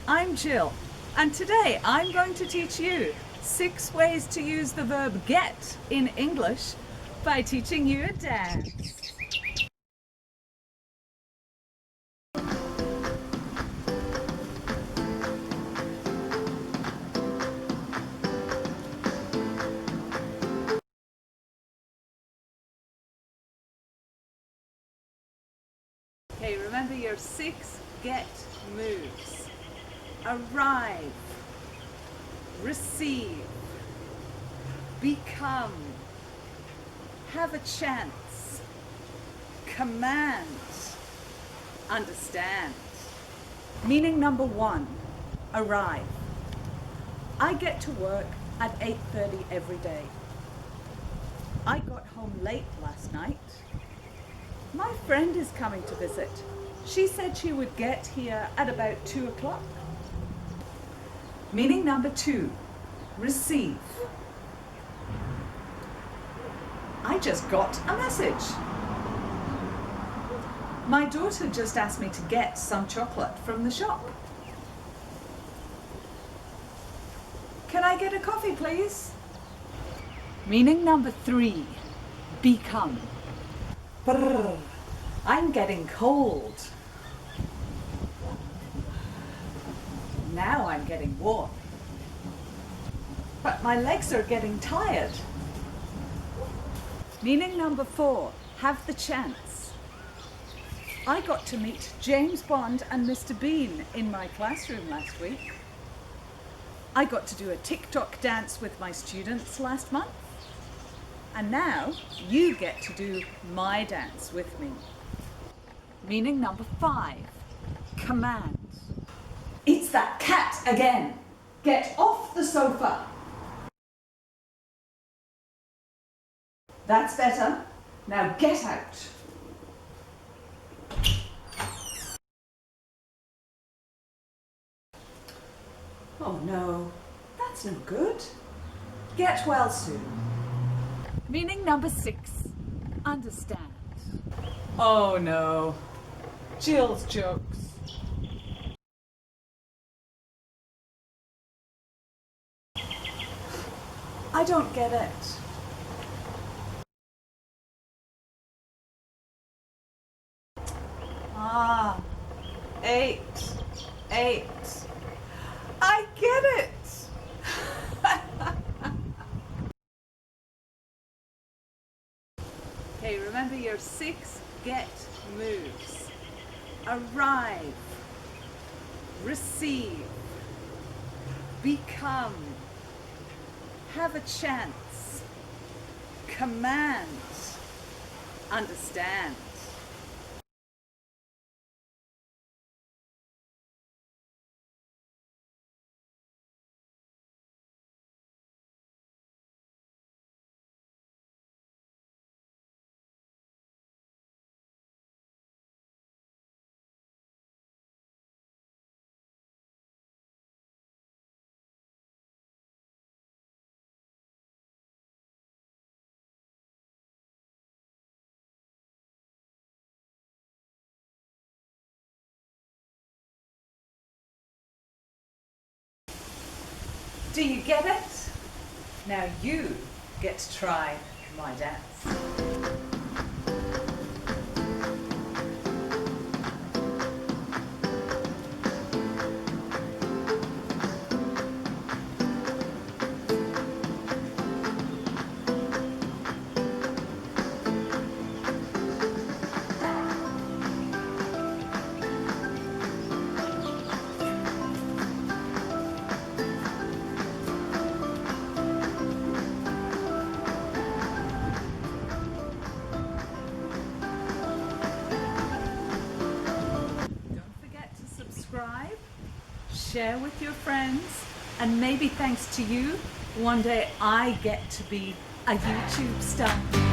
I'm Jill, and today I'm going to teach you 6 ways to use the verb get in English by teaching you a dance. Okay, remember your 6 get moves. Arrive, receive, become, have a chance, command, understand. Meaning number 1, arrive. I get to work at 8:30 every day. I got home late last night. My friend is coming to visit. She said she would get here at about 2 o'clock. Meaning number 2, receive. I just got a message. My daughter just asked me to get some chocolate from the shop. Can I get a coffee, please? Meaning number 3, become. Brrr, I'm getting cold. Now I'm getting warm. But my legs are getting tired. Meaning number 4, have the chance. I got to meet James Bond and Mr. Bean in my classroom last week. I got to do a TikTok dance with my students last month. And now you get to do my dance with me. Meaning number 5, command. It's that cat again. Get off the sofa. That's better. Now get out. Oh no, that's no good. Get well soon. Meaning number 6, understand. Oh no, Jill's jokes. I don't get it. Ah, 8. I get it. Okay, remember your 6 get moves. Arrive, receive, become, have a chance, command, understand. Do you get it? Now you get to try my dance. Share with your friends, and maybe thanks to you, one day I get to be a YouTube star.